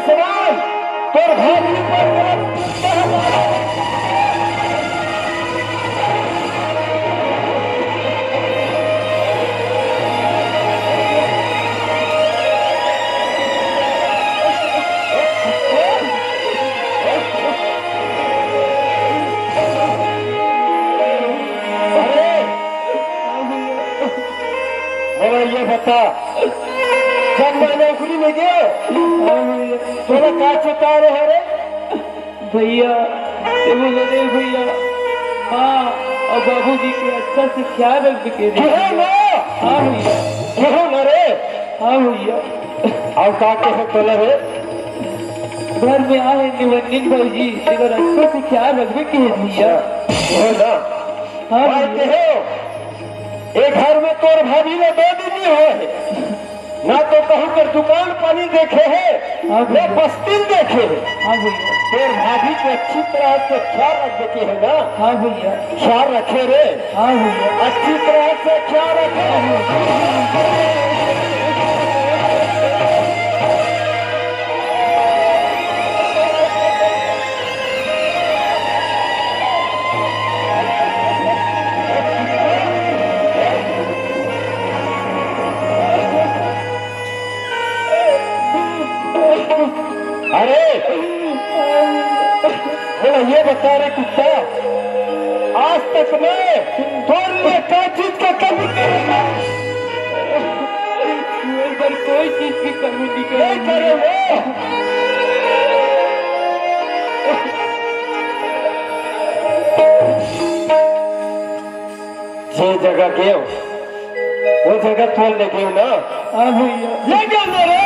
समान तोर भाभी पर मेरा कुत्ता हमारा। ये बता, जब मैं नौकरी में गया थोड़ा क्या चुका रहे रे भैया? बोले रे भैया, माँ और बाबूजी के अच्छा से ख्याल रख के रे। हाँ भैया, क्यों न रे? हाँ भैया। और का कहे तो रे? घर में आए निवन्निन भाजी अगर अच्छा से ख्याल रखबे के है भैया। हो ना? हाँ भाई भैया। कहो एक घर में तोर भाभी ने 2 दिन ही हुए ना तो कहूँ कर दुकान पानी देखे है हाँ न बस्ती देखे है। हाँ भैया। तोर भाभी को अच्छी तरह से ख्याल रखने की है ना? हाँ भैया। ख्याल रखे रे। हाँ भैया। अच्छी तरह से ख्याल रखे। अरे बोला ये बता रे कुत्ता, आज तक मैं तोर लिए क्या चीज का कमी पर कोई चीज की कमी नहीं करे वो जे जगह गए वो जगह तोड़ ले गए ना? हाँ भैया। ले गए ना रे?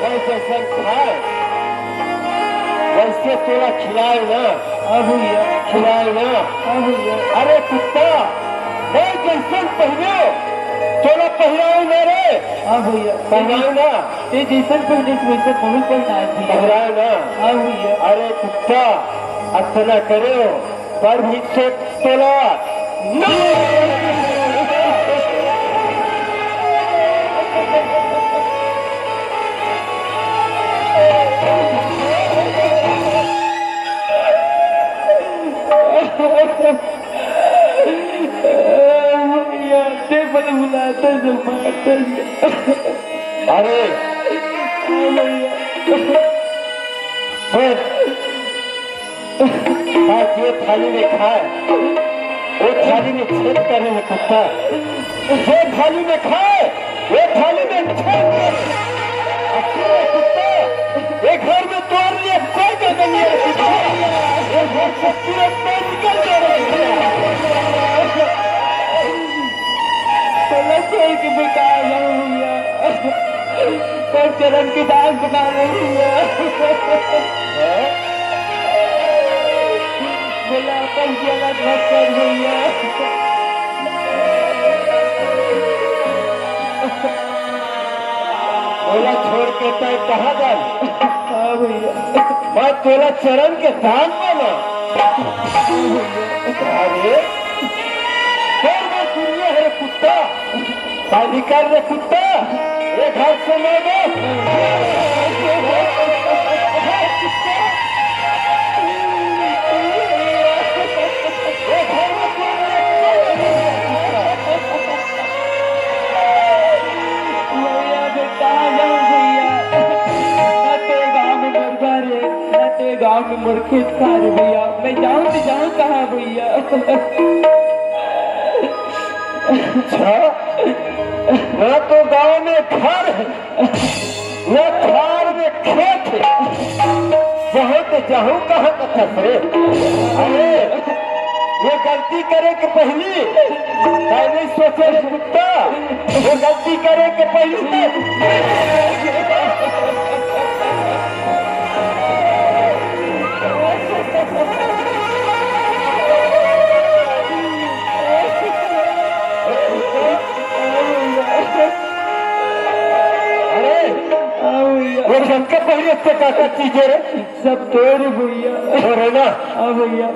वैसे सब खाए वैसे तोरा खिलाए ना? हाँ भैया। खिलाए ना? हाँ भैया। अरे कुत्ता मैं जैसे पहने तोरा पहनाओ ना रे? हाँ भैया। पहनाओ ना? ये जैसन पहने से वैसे बहुत पहना है भैया। पहनाओ ना? हाँ भैया। अरे कुत्ता अच्छा करो पर भी से तोला बुलाता अरे जो थाली में खाए वो थाली में छेद करे है कुत्ता। जो थाली में खाए वो थाली में छेद करे। कुत्ता एक घर में तोड़ लिए कोई जगह नहीं है कुत्ता। ये घर से पूरा पेट निकल जा रहा छोड़ के बेकार भैया। पर चरण के दास बना रही है। बोला अपन गलत मत कर भैया। बोला छोड़ के तय कहा जाए? हाँ भैया। मैं तोला चरण के दान बना। अरे दुनिया है कुत्ता, शादी कर रे कुत्ता, ये घर से ले दो। गाँव में मुर्खेत खा रहे भैया। मैं जाऊँ तो जाऊँ कहाँ भैया? अच्छा न तो गांव में घर है न खार में खेत है, जहाँ तो जाऊँ कहाँ का खसरे। अरे ये गलती करे के पहली पहले सोचे कुत्ता, वो गलती करे के पहली वो शंकर पहले से काका चीजें रे सब तोड़ भैया। और है ना? हाँ भैया।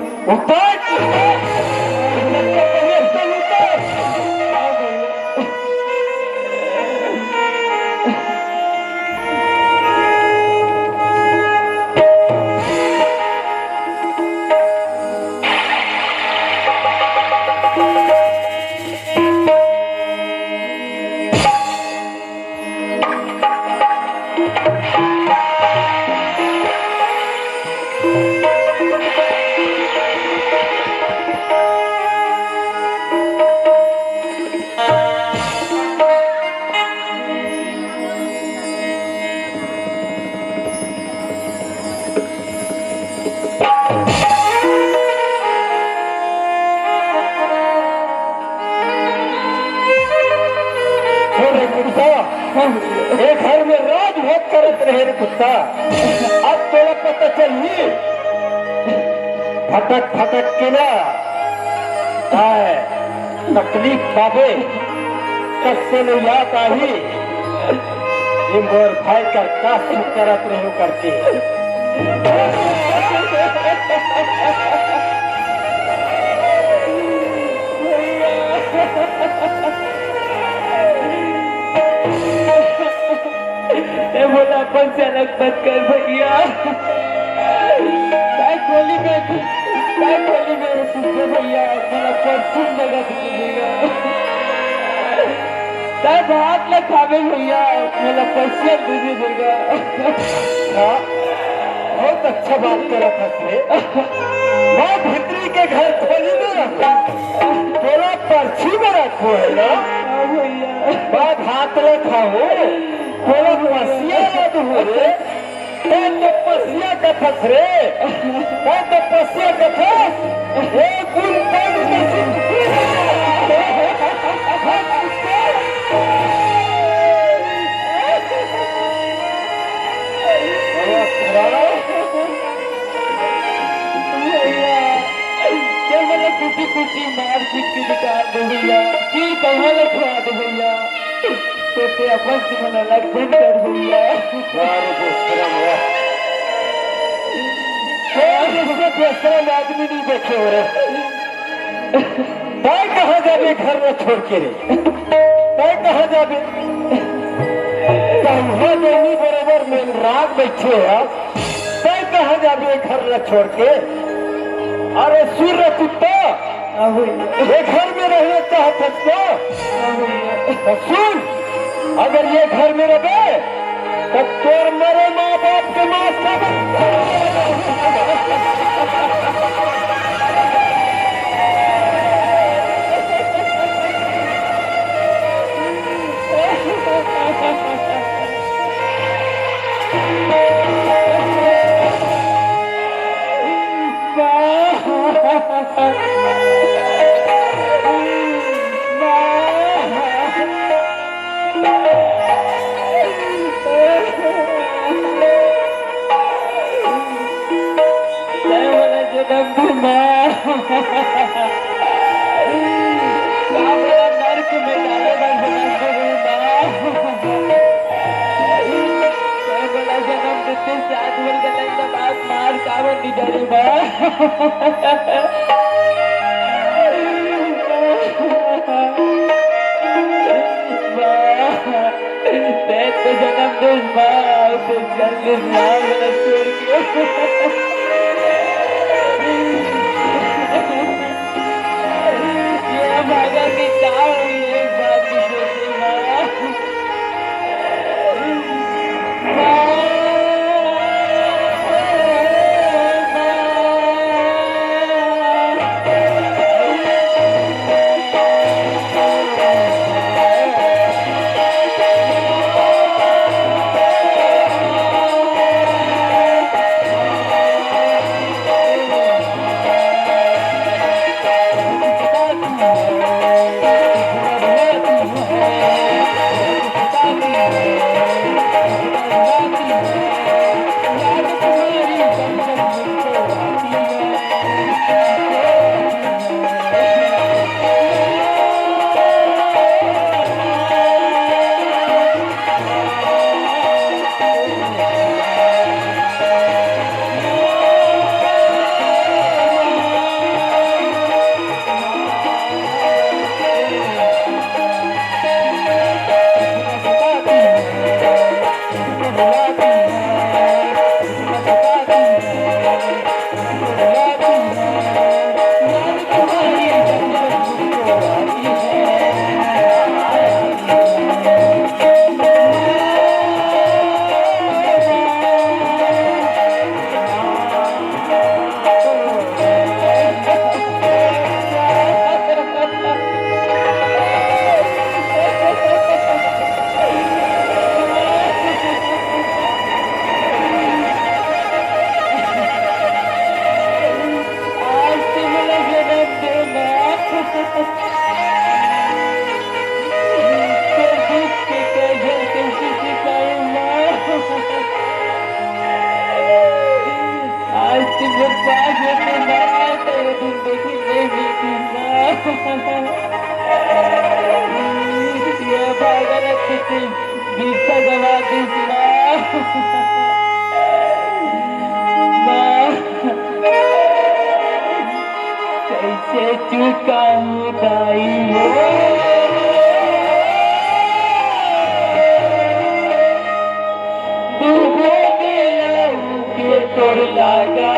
ये घर में राज भोग करत रहे रे कुत्ता। अब तोरा पता चली फटक फटक के ना आए तकलीफ पावे सबसे लो याद आई ये मोर भाई का काश करत रहो करके। बोला अपन से अलग मत कर भैया। खोली में भैया बोला परसों लगा दीजिएगा। भात न खावे भैया बोला परसों दीजिएगा। बहुत अच्छा बात करा था मैं भित्री के घर खोली में रखा थोड़ा पर्ची में रखो है ना भैया बात हाथ रखाओ थोड़ा पसिया याद हो रे तो पसिया का फस रे तो पसिया का फस एक कुटी कुटी मार पीट के निकाल दो भैया की कहाँ लखवा दो भैया तो अपन से मन अलग बंद कर भैया। बेशरम आदमी नहीं देखे हो रहे तय कहाँ जाबे घर में छोड़ के रे तय कहाँ जाबे कहाँ दोनों बराबर में राग बैठे है तय कहाँ जाबे घर में छोड़ के। अरे सूर्य कुत्ता ये घर में रहना चाहता तो सुन अगर ये घर में रहे तो तोर मेरे माँ बाप के मास का नर्क में डालेगा जन्म देते सात बात मार कावन नहीं डरे तो जन्म दे छोड़ के भागा की चाव एक बात की सोची ये पागल किती गीत गवा दिसला कैसे चुकाऊं दाई डूबो के लहू के तोड़ लगा